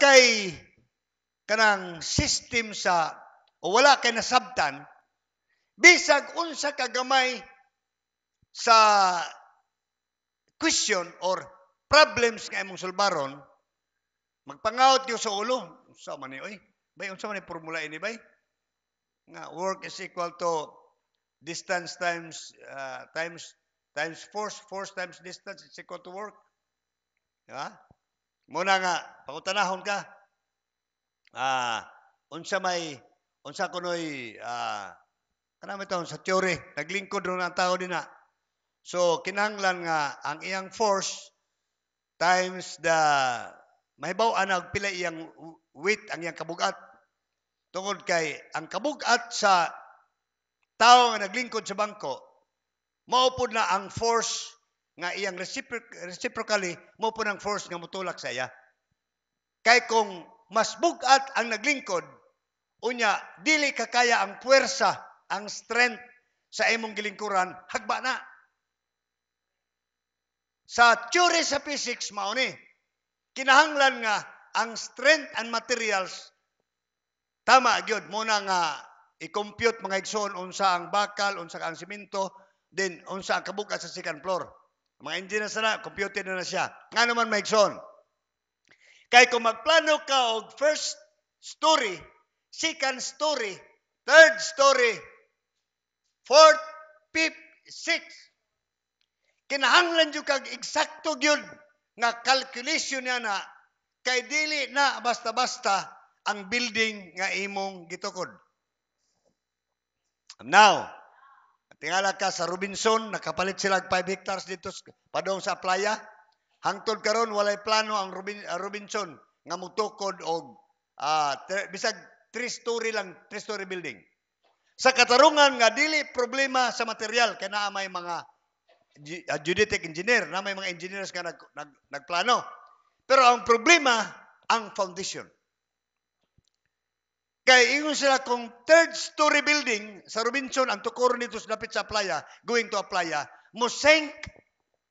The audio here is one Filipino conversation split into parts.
kay kanang system sa o wala kay nasabtan, bisag unsa kagamay sa question or problems nga imong sulbaron, magpangaot yo sa ulo. Unsa man ni oy? Bay unsa man ni formula ini bay? Nga work is equal to distance times force times distance is equal to work. Diba? Muna nga pangutanahon ka. Unsa kunoy kanang ito sa theory, naglingkod ron ang tao din na. So kinahanglan nga ang iyang force times the mahibaw anag pila iyang weight ang iyang kabugat. Tungod kay ang kabugat sa tao nga naglingkod sa bangko, maupod na ang force nga iyang reciprocally, maupod ang force nga mutulak sa iya. Kay kung mas bugat ang naglingkod, unya dili kakaya ang puwersa, ang strength sa imong gilingkuran, hagba na. Sa theory sa physics mao ni, kinahanglan nga ang strength and materials tama gyud muna nga i-compute mga igsoon unsa ang bakal, unsa ang simento, then unsa ang kabugat sa second floor. Mga engineers na computed na siya. Nga naman may igsoon. Kay kung magplano ka og first story, second story, third story, fourth, fifth, sixth, kinahanglan jud kag eksakto gyud nga calculation niya na kay dili na basta-basta ang building nga imong gitukod. Now, tingala ka sa Robinson, nakapalit sila 5 hectares dito padong sa playa. Hangtod karon walay plano ang Robinson nga mutukod og bisag 3-story lang, 3-story building. Sa katarungan nga dili problema sa material kay naa may mga geodetic engineer, na may mga engineers nga nagplano. Pero ang problema ang foundation. Kay ingon sila kung 3rd-story building sa Robinson ang tukuron dito sa dapit sa playa, going to a playa, mo sink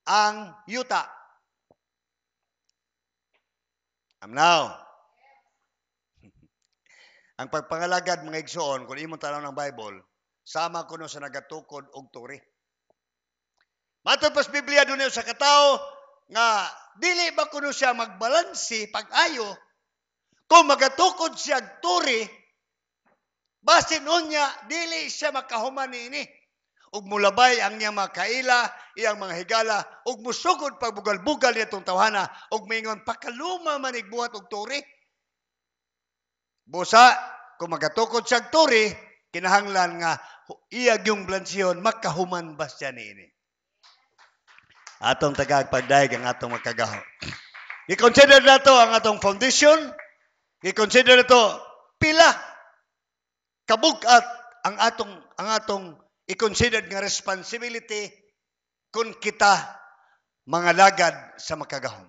ang yuta. Now, ang pagpangalagad mga igsoon, kung imong tanaw ng Bible, sama kuno sa nagatukod og turi. Matod pas Biblia dunay sa katao nga dili ba kuno siya magbalansi pag-ayo kung magatukod siya og turi, basin unya dili siya makahuman niini. Ug mulabay ang iyang mga kaila, iyang mga higala, ug musugod pagbugal-bugal niya itong tawhana, ug mingon, pakaluma manig buhat og turi. Busa, kung magatukod siya og turi, kinahanglan nga iyag yung blansyon, makahuman ba siya niini. Atong tagagpagdaig ang atong magkagaho. I-consider na to ang atong foundation, i-consider na to pila kabugat ang atong i-consider nga responsibility kung kita mga lagad sa makagahom.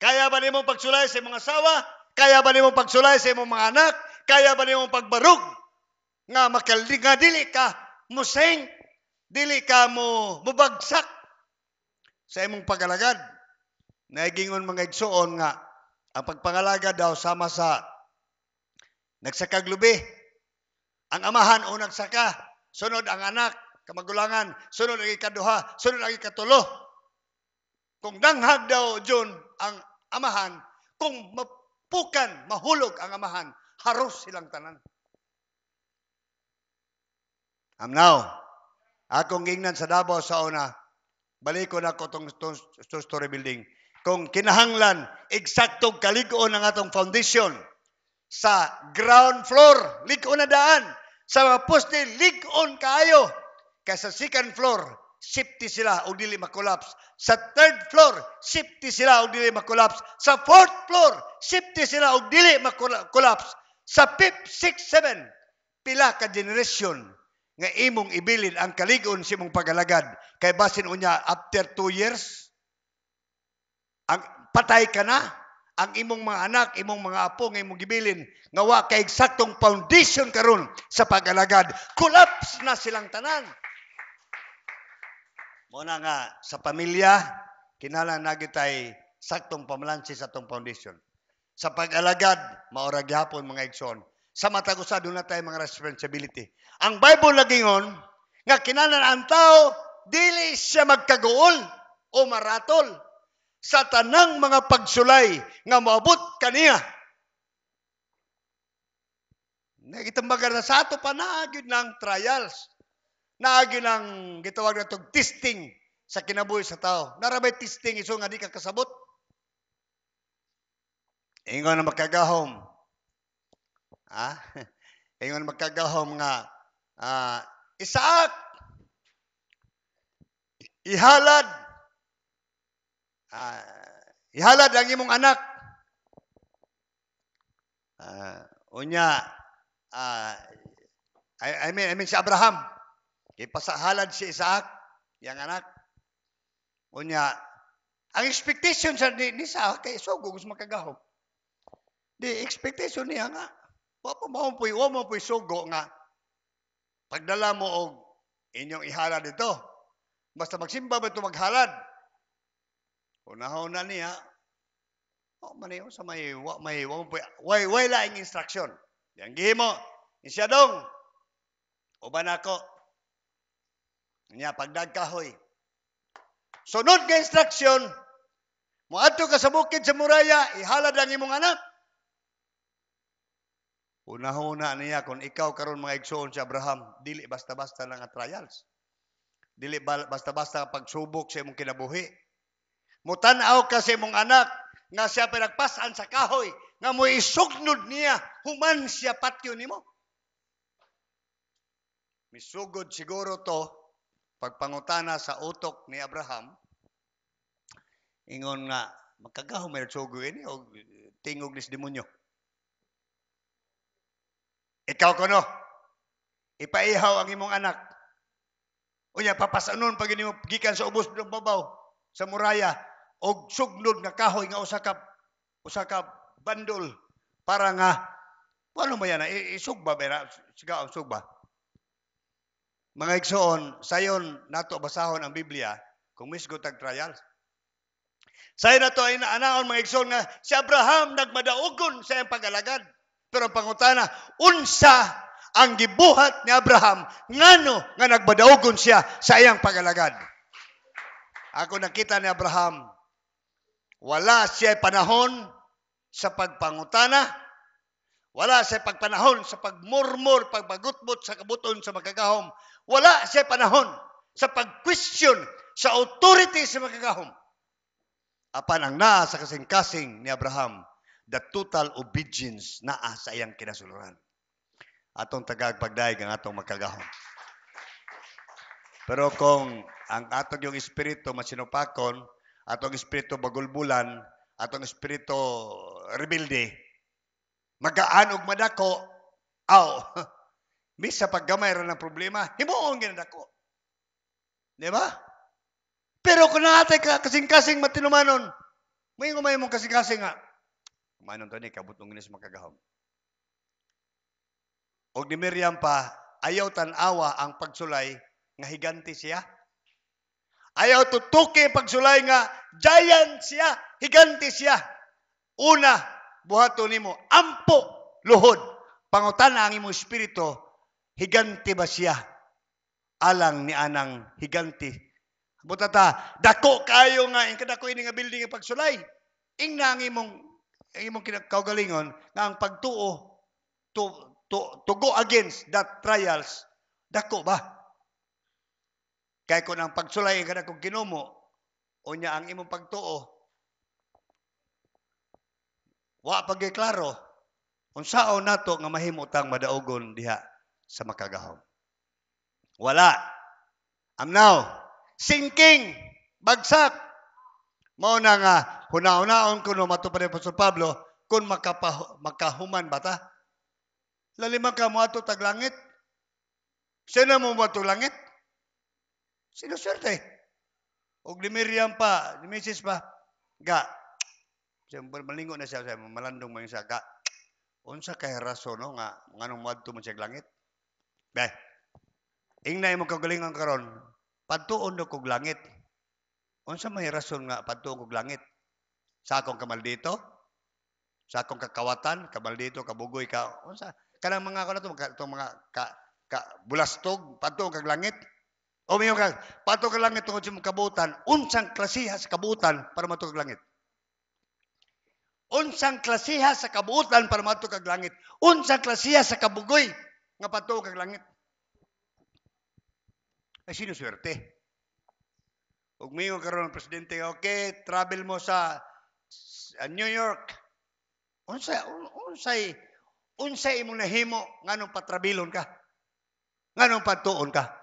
Kaya ba nimong pagsulay sa mga asawa? Kaya ba nimong pagsulay sa imong mga anak? Kaya ba nimong pagbarug nga nga dili ka museng, dili ka mo mubagsak sa imong pagalagad? Naigingon mga igsoon nga ang pagpangalagad daw sama sa nagsakaglubi. Ang amahan o nagsaka, sunod ang anak, kamagulangan, sunod ang ikaduha, sunod ang ikatulo. Kung danghag daw John ang amahan, kung mapukan, mahulog ang amahan, haros silang tanan. Now, akong gingnan sa Davao sa una, balikon ako itong two-story building. Kung kinahanglan, eksaktong kaligoon ang atong foundation, sa ground floor, ligon na daan. Sa mga poste, ligon kaayo. Kaya sa second floor, safety sila o dili makolaps. Sa third floor, safety sila o dili makolaps. Sa fourth floor, safety sila o dili makolaps. Sa fifth, sixth, seven, pila ka generation nga imong ibilin ang kaligon sa imong pagalagad. Kay basin unya, after 2 years, ang patay ka na. Ang imong mga anak, imong mga apo, nga imong gibilin, nga wa kay eksaktong foundation karon sa pag-alagad. Collapse na silang tanan. Muna nga, sa pamilya, kinahanglan na gitay saktong pamalansi sa atong foundation. sa pag-alagad, maura gyapon mga igsoon. Sa matag usa doon na tayo mga responsibility. Ang Bible nagingon nga kinahanglan ang tao dili siya magkaguol o maratol sa tanang mga pagsulay nga moabot kaniya. Nagitambagan na sa ato pa naagid ng trials. Naagid ng gitawag na itong testing sa kinabuhi sa tao. Narabay testing iso nga di ka kasabot. Ingon na magkagahom. Ingon na magkagahom nga Isaac, ihalad ang imong anak. Unya, I mean si Abraham. Ipasahalad si Isaac, yang anak. Unya, ang expectation sa ni Isaac kay sugo gusto makagahom. Di expectation niya nga wa mo poy sugo nga pagdala mo og inyong ihalad dito. Basta magsimba ba ito maghalad. Unahon na niya. Maniyo sa may way laing instruction. Yang gihimo, isya dong. Uban ako. Niya pagdagkahoy. Sunod nga instruction, moadto ka sa bukid sa Muraya, ihalad ang imong anak. Una-una niya kung ikaw karon mga igsoon si Abraham, dili basta-basta lang nga trials. Dili basta-basta pagsubok sa imong kinabuhi. Mutan-aw ka sa imong anak nga siya pinagpasan sa kahoy nga mo isugnod niya human siya patyo nimo. Misugod siguro to pagpangutana sa utok ni Abraham. Ingon nga magkagahom may sugo ini o tingog ni demonyo. Ikaw kuno, ipaihaw ang imong anak. Unya papasanon pag nimo gikan sa ubos ng babaw sa muraya og sugnod nga kahoy nga usa ka bandol para nga ano ba yan isugba ba siga ang sugba. Mga igsoon, sayon nato basahon ang Biblia kung misgo tag trials. Sayon nato ay naanaon mga igsoon nga si Abraham nagmadaugon sa iyang pag-alagad. Pero ang pangutana, unsa ang gibuhat ni Abraham ngano nga nagbadaugon siya sa iyang pag-alagad. Ako nakita ni Abraham, wala siya panahon sa pagpangutana, wala siya pagpanahon sa pagmurmur, pagpagutbot sa kabuton sa makagahom, wala siya panahon sa pag-question sa authority sa makagahom. Apan ang naa sa kasing-kasing ni Abraham, the total obedience naa sa iyang kinasuluran. Atong tagagpagdaig ang atong makagahom. Pero kung ang atong yung espiritu masinupakon, atong espiritu bagulbulan, atong espiritu rebelde, magaan og madako, misa paggamay ra ng problema, himuon ginadako. Di ba? Pero kung naatay ka kasing-kasing matinumanon, may mong kasing-kasing nga, manon to ni kabutong ginis makagahom. Og ni Miriam pa ayaw tan-awa ang pagsulay nga higanti siya. Ayaw tutuki pagsulay nga giant siya, higanti siya. Una, buhaton nimo ampo luhod. Pangutana ang imong espiritu, higanti ba siya? Alang ni anang higanti. Butata, dako kayo nga kadako ini nga building nga pagsulay. Ingna ang imong kaugalingon nga ang pagtuo to go against that trials, dako ba? Kaya kung ang pagsulay ka na kung kinumo, o niya ang imong pagtuo, wa pagkiklaro, unsaon nato nga mahimutang madaugon diha sa makagahom. Wala. Amnaw, sinking, bagsak. Mao na nga, hunaon kuno matupad ni Apostol Pablo, kung makahuman ba ta? Lalima ka mo ato taglangit. Sino mo ato langit? Sino swerte? Og ni Miriam pa, ni Mrs. pa, ga. Siyempre, malingo na siya, malandong mo yung siya, ga. Unsa kay rason, no, nga, nganong mo ato mo siya langit? Bay, ingna mo kagalingan karon, padtuon do kog langit. Unsa may rason nga padtuon kog langit? Sa akong kamal dito? sa akong kakawatan, kabaldito, kabugoy ka. Unsa kanang mga ko na to mga bulastog padto kag langit. O miyo kag padto kag langit tungod sa imong kabutan, unsang klasiha sa kabutan para madto kag langit? Unsang klasiha sa kabutan para madto kag langit? Unsang klasiha sa kabugoy nga padto kag langit? Ay sino swerte? Ug miyo karon presidente, okay, travel mo sa New York. Unsay imong nahimo nganong patrabilon ka? Nganong patuon ka?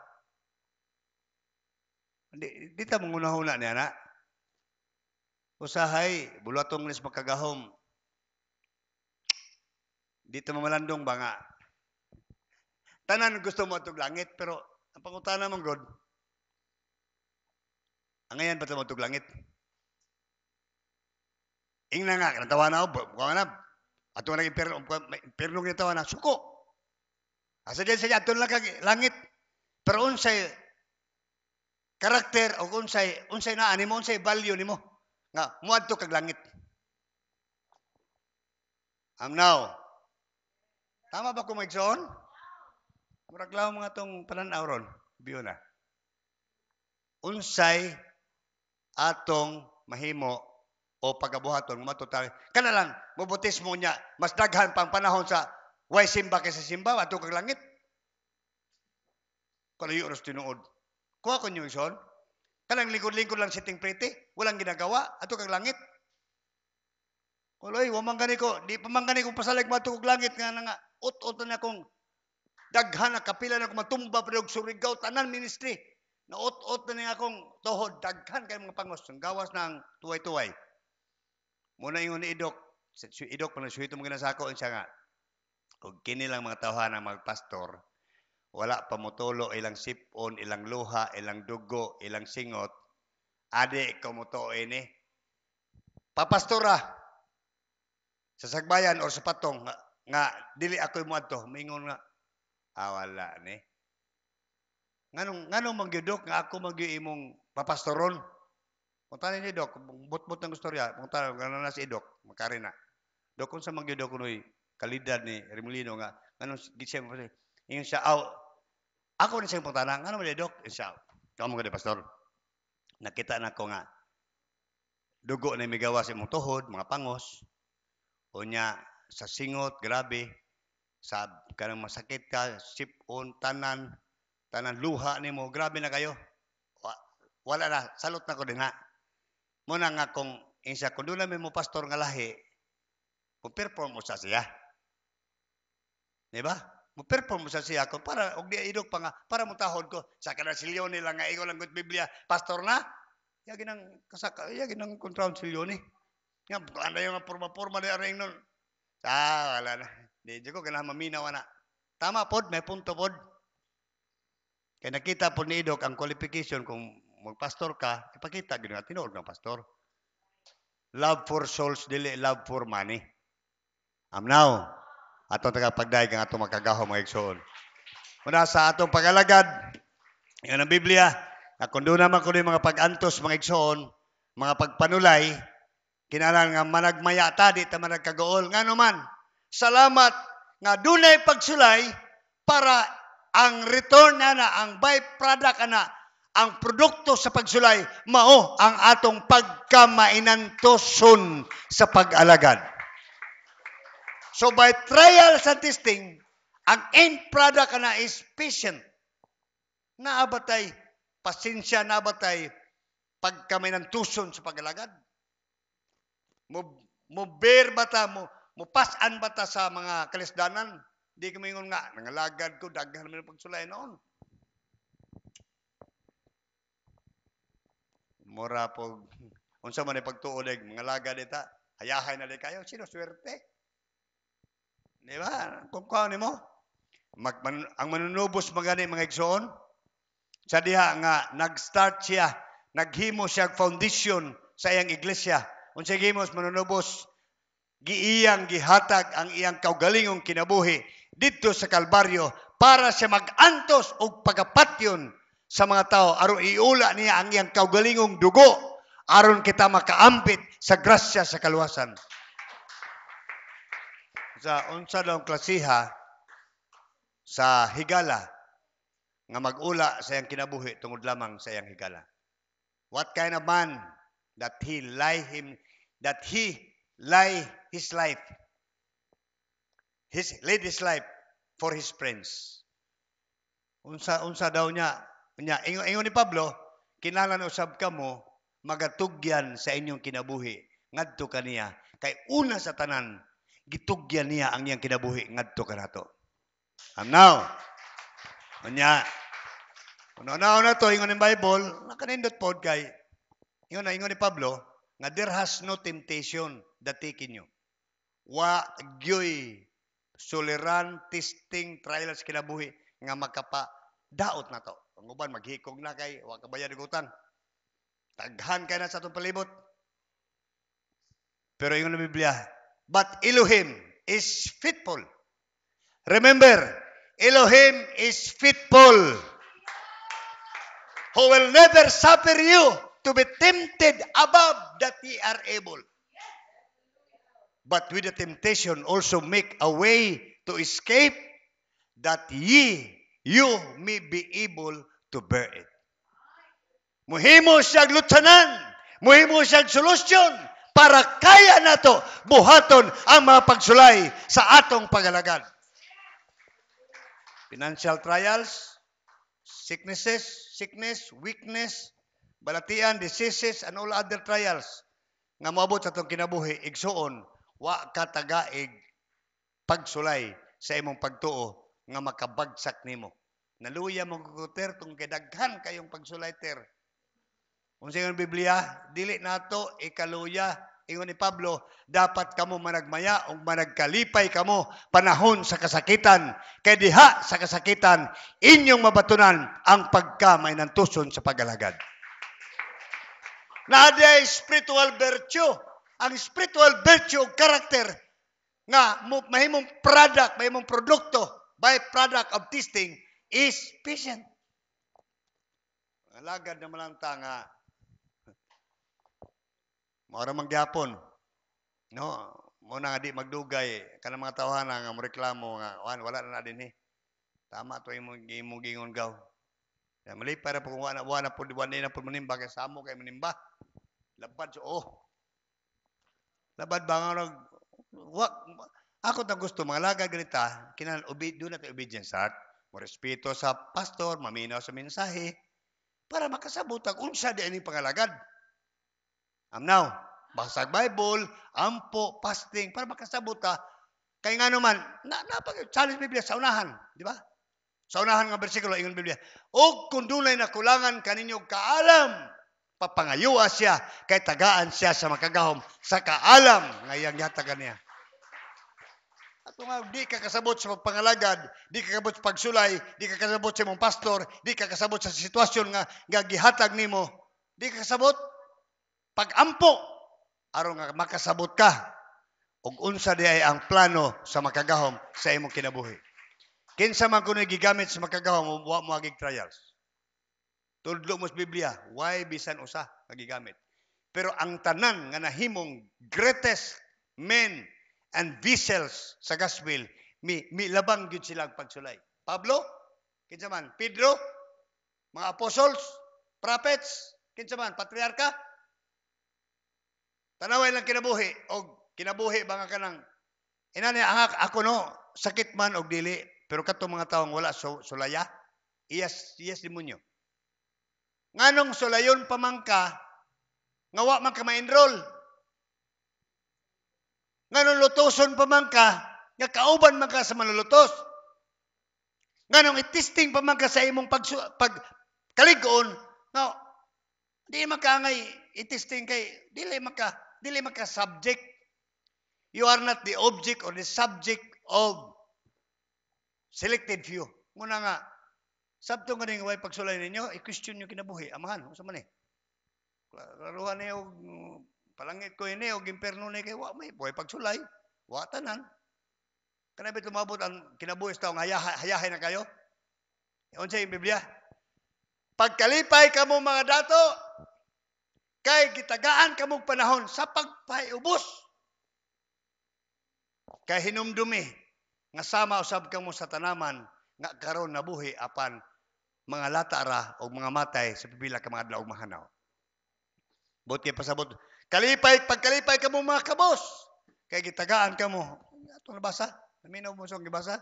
Di ta mangunahuna niya na. Usahay, bulatong nis makagahom. Di ta mamalandong ba nga? Tanan gusto mo itong langit, pero ang pangutana mong God, ang ngayon pa ito mo itong langit? Ingna nga, natawa na ako, buka na, ato nga nag-impirno natawa na, suko. Asa dyan sa ato lang kag langit. Pero unsay karakter o unsay na animo, unsay value nimo nga muadto kag langit. Now. Tama ba ko magsoon? Murag lang mga tong pananaw ron, biyo na. Unsay atong mahimo o pagabuhaton matutal. Kana lang mobutismo niya mas daghan pang panahon sa way simba kaysa simba ato kag langit. Kalayo ras tinuod. Kuha ko niyo ison. Kanang lingkod-lingkod lang sitting pretty, walang ginagawa ato kag langit. Kuloy, wa man gani ko, di pa man gani ko pasalig mato kag langit nga nga ut-ut na akong daghan na kapila na akong matumba pero Surigao tanan ministry. Na ut-ut na akong tuhod daghan kay mga pangos ng gawas ng tuway-tuway. Muna ingon ni Idok, Idok pala suwito mo ginasako siya nga. Ug kini lang mga tawhan ng mga pastor, wala pa motulo ilang sipon, ilang luha, ilang dugo, ilang singot. Ade ko mo to ini. Papastora sa sagbayan or sa patong nga dili ako mo adto, mingon nga wala ni. Nganong magyudok nga ako magyo imong papastoron. Punta ni Dok, but-but ng istorya, punta na si Dok, makari na. Dok unsa magyudok kunoy kalidad ni Remolino nga nganong gitsem mo ingon siya ako ni siyang putana ngano man Dok siya. Kamo gid pastor. Nakita na ko nga dugo na migawa sa imong tuhod, mga pangos. Unya sa singot grabe sa kanang masakit ka, sipon, tanan luha nimo, grabe na kayo. Wala na, salot na ko din ha. Muna nga kung insya, kung doon namin mo pastor nga lahi, perform mo sa siya. Diba? Mo-perform mo sa siya ko para, og di idok pa nga, para mo tahod ko, sa kanasilyon nila nga, ikaw lang gut Biblia, pastor na, yagin ang kontraon silyon eh. Nga, ano yung porma na rin nun. Wala na. Di ko, kailangan maminaw na. Tama pod, may punto pod. Kaya nakita po ni Idok ang qualification kung magpastor ka, ipakita gano'n natin tinuod ng pastor. Love for souls, dili love for money. Now, atong tagapagdaig ang atong makagaho mga igsoon. Muna sa atong pagalagad, yan ang Biblia, na kung doon naman kung mga pag-antos mga igsoon, mga pagpanulay, kinalang nga managmaya ta, di ta managkagaol. Nga naman, salamat nga dunay pagsulay para ang return na ang byproduct na ang produkto sa pagsulay mao ang atong pagkamainantoson sa pag-alagad. So by trials and testing, ang end product na is patient. Naabatay pasensya, naabatay pagkamainantoson sa pag-alagad. Mo bear bata mo pasan bata sa mga kalisdanan. Di ka maingon nga, nangalagad ko, daghan naman ang pagsulay noon. Mura po, unsa man ay pagtuoleg, mga lagad ita, hayahay na di kayo, sino swerte? Di ba? Kung kuha ni mo, ang manunubos magani mga igsoon, sa diha nga, nag-start siya, naghimo siya foundation sa iyang iglesia. Unsa gimos manunubos, giiyang gihatag ang iyang kaugalingong kinabuhi dito sa Kalbaryo para siya mag-antos og pagapatyon sa mga tao aron iula niya ang iyang kaugalingong dugo aron kita makaampit sa grasya sa kaluwasan. Unsa daw ang klasiha sa higala nga mag-ula sa iyang kinabuhi tungod lamang sa iyang higala. What kind of man that he lie his life, lead his life for his friends. Unsa daw niya ingon ni Pablo, kinahanglan usab kamo magatugyan sa inyong kinabuhi ngadto kaniya kay una sa tanan gitugyan niya ang iyang kinabuhi ngadto kanato. Now, unya una to ingon ni Bible, nakanindot pod kay ingon ni Pablo nga there has no temptation that taking you. Wa gyoy suliran, testing, trials kinabuhi nga makapa daot na to. Ang uban maghikog na kay wa ka bayad og utang. Taghan kay na sa atong palibot. Pero ingon ng Biblia, but Elohim is faithful. Remember, Elohim is faithful, who will never suffer you to be tempted above that ye are able. But with the temptation also make a way to escape that you may be able to bear it. Muhimo siyang lutsanan, muhimo siyang solusyon para kaya nato buhaton ang mga pagsulay sa atong pagalagad. Financial trials, sickness, weakness, balatian, diseases, and all other trials nga moabot sa atong kinabuhi, igsuon, wa ka tagaig pagsulay sa imong pagtuo nga makabagsak nimo. Naluya mo kuter tong kedaghan kayong pagsulay ter. Unsa ang Biblia, dili nato ikaluya. Ingon ni Pablo, dapat kamo managmaya ug managkalipay kamo panahon sa kasakitan. Kay diha sa kasakitan, inyong mabatunan ang pagkamainantuson sa pagalagad. Naaday spiritual virtue. Ang spiritual virtue character nga mahimong product, mahimong produkto, by-product of testing is patient. Alagad na malanta nga maura mangyapon. No, mo na nga di magdugay kanang mga tawhana nga moreklamo nga wala na dinhi. Tama to imong gingon gaw. Ya mali para pag wala na pud na pud manimba kay samo kay manimba. Labad so labad ba nga ako ta gusto mga laga ganita kinahanglan do na tayo obedience heart. Mo respeto sa pastor, maminaw sa mensahe para makasabot ang unsa di ani pangalagad. Now, basag Bible, ampo, fasting, para makasabot ta. Kaya nga naman, challenge Biblia sa unahan, di ba? Sa unahan nga bersikulo, ingon Biblia, o kung dunay nakulangan kaninyong kaalam, papangayuwa siya, kay tagaan siya sa makagahom, sa kaalam, ngayang yatagan niya. At nga, di ka kasabot sa pagpangalagad, di ka kasabot sa pagsulay, di ka kasabot sa imong pastor, di ka kasabot sa sitwasyon nga gihatag nimo, di ka kasabot, pag-ampo, aron nga makasabot ka ug unsa di ay ang plano sa makagahom sa imong kinabuhi. Kinsa man kuno gigamit sa makagahom wa mo agig trials. Tudlo mo sa Biblia, why bisan usa nga gigamit. Pero ang tanan nga nahimong greatest men and vessels sa gospel, labang gyud sila ang pagsulay. Pablo, kinsa man, Pedro, mga apostles, prophets, kinsa man, patriarka, tanaway lang kinabuhi o kinabuhi ba nga kanang inani ako no sakit man og dili pero kadto mga taong wala sulaya iyas demonyo nganong sulayon pa man ka nga wa man ka ma-enroll nganong lutoson pa man ka nga kauban man ka sa manlulutos nganong i-testing pa man ka sa imong pagkaligon no di makangay i-testing kay dili maka subject. You are not the object or the subject of selected few. Muna nga, sabto nga ning way pagsulay ninyo, i-question nyo kinabuhi. Amahan, unsa man eh. Klaruhan niyo, palangit ko ini, o gimperno ni kayo, may buhay pagsulay. Wa tanan. Kanabit lumabot ang kinabuhi sa taong hayahay na kayo. Unsa yung Biblia? Pagkalipay kamo mga dato, kay gitagaan kamong panahon sa pagpaiubos. kay hinumdumi nga sama usab kamo sa tanaman nga karon nabuhi apan mga latara o mga matay sa pipila ka mga adlaw mahanaw. Bot kay pasabot, pagkalipay kamo mga kabos, kay gitagaan kamo. Atong nabasa, naminaw mo sa gibasa.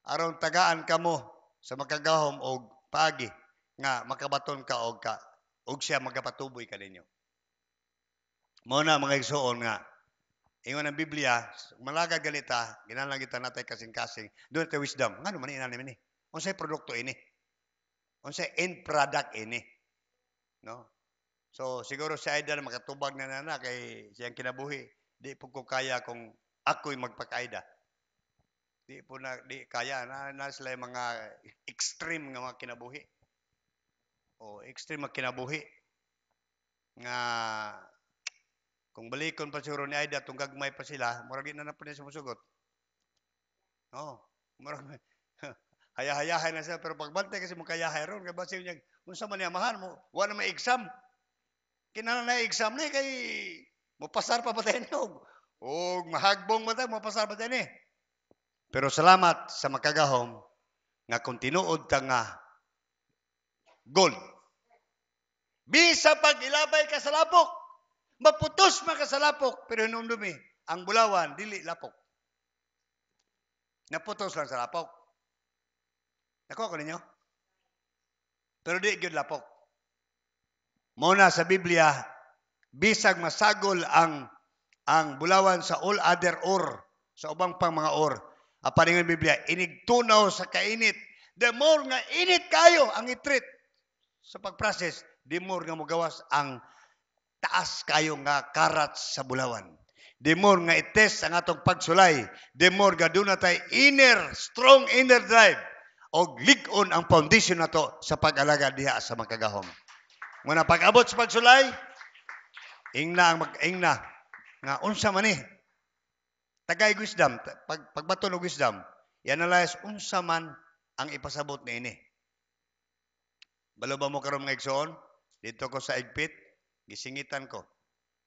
Aron tagaan kamo sa makagahom og paagi nga makabaton ka og siya magapatuboy kaninyo. Mao na mga igsoon nga ingon ang Biblia, malagad ganita, ginalang kita natay kasing-kasing, doon tayo wisdom. Ngano man ina ni? Unsay produkto ini? Unsay end product ini? No? So siguro si Aida na makatubag na nana kay siyang kinabuhi. Di po ko kaya kung ako'y magpakaida. Di kaya na sila yung mga extreme nga mga kinabuhi. O extreme nga kinabuhi. Nga kung balikon pa siguro ni Aida, itong gagmay pa sila, murag na po niya sumusugot. Oo. Murag, hayahayahay na siya, pero pagbantay kasi mong kayahay ron, kaya basiw niya, kung sa man niya, mahal mo, wala may exam. Kinala na exam na kay, mapasar pa ba tayo niyo? O mahagbong ba tayo, mapasar ba tayo niyo? Pero salamat sa makagahom, nga kung tinuod ta nga, gold. Bisa pag ilabay ka sa lapok, maputos makasalapok, pero hinumdumi, ang bulawan, dili lapok. Naputos lang sa lapok. Nakuha ko ninyo? Pero di gyud lapok. Muna sa Biblia, bisag masagol ang bulawan sa all other or, sa ubang pang mga or. Apan nga Biblia, inigtunaw sa kainit. The more nga init kayo ang itreat sa pag-process, the more nga mugawas ang taas kayo nga karat sa bulawan. The more nga itest ang atong pagsulay, the more nga doon natay strong inner drive, o lig-on ang foundation nato sa pag-alaga diha sa makagahom. Muna pag-abot sa pagsulay, ingna nga unsa man ni tagay wisdom, pagbaton og wisdom, i-analyze unsa man ang ipasabot niini. Balo ba mo karon mga igsoon? Dito ko sa igpit, gisingitan ko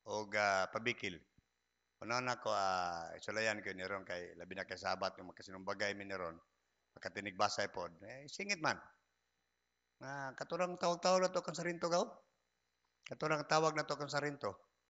og pabikil. Una na ko isulayan ko ni ron kay labi na kay sabat yung magkasinumbagay mi ni ron. Makatinig basay pod. Singit man. Katurang tawag-tawag na to kan sarinto gaw. Katurang tawag na to kan sarinto.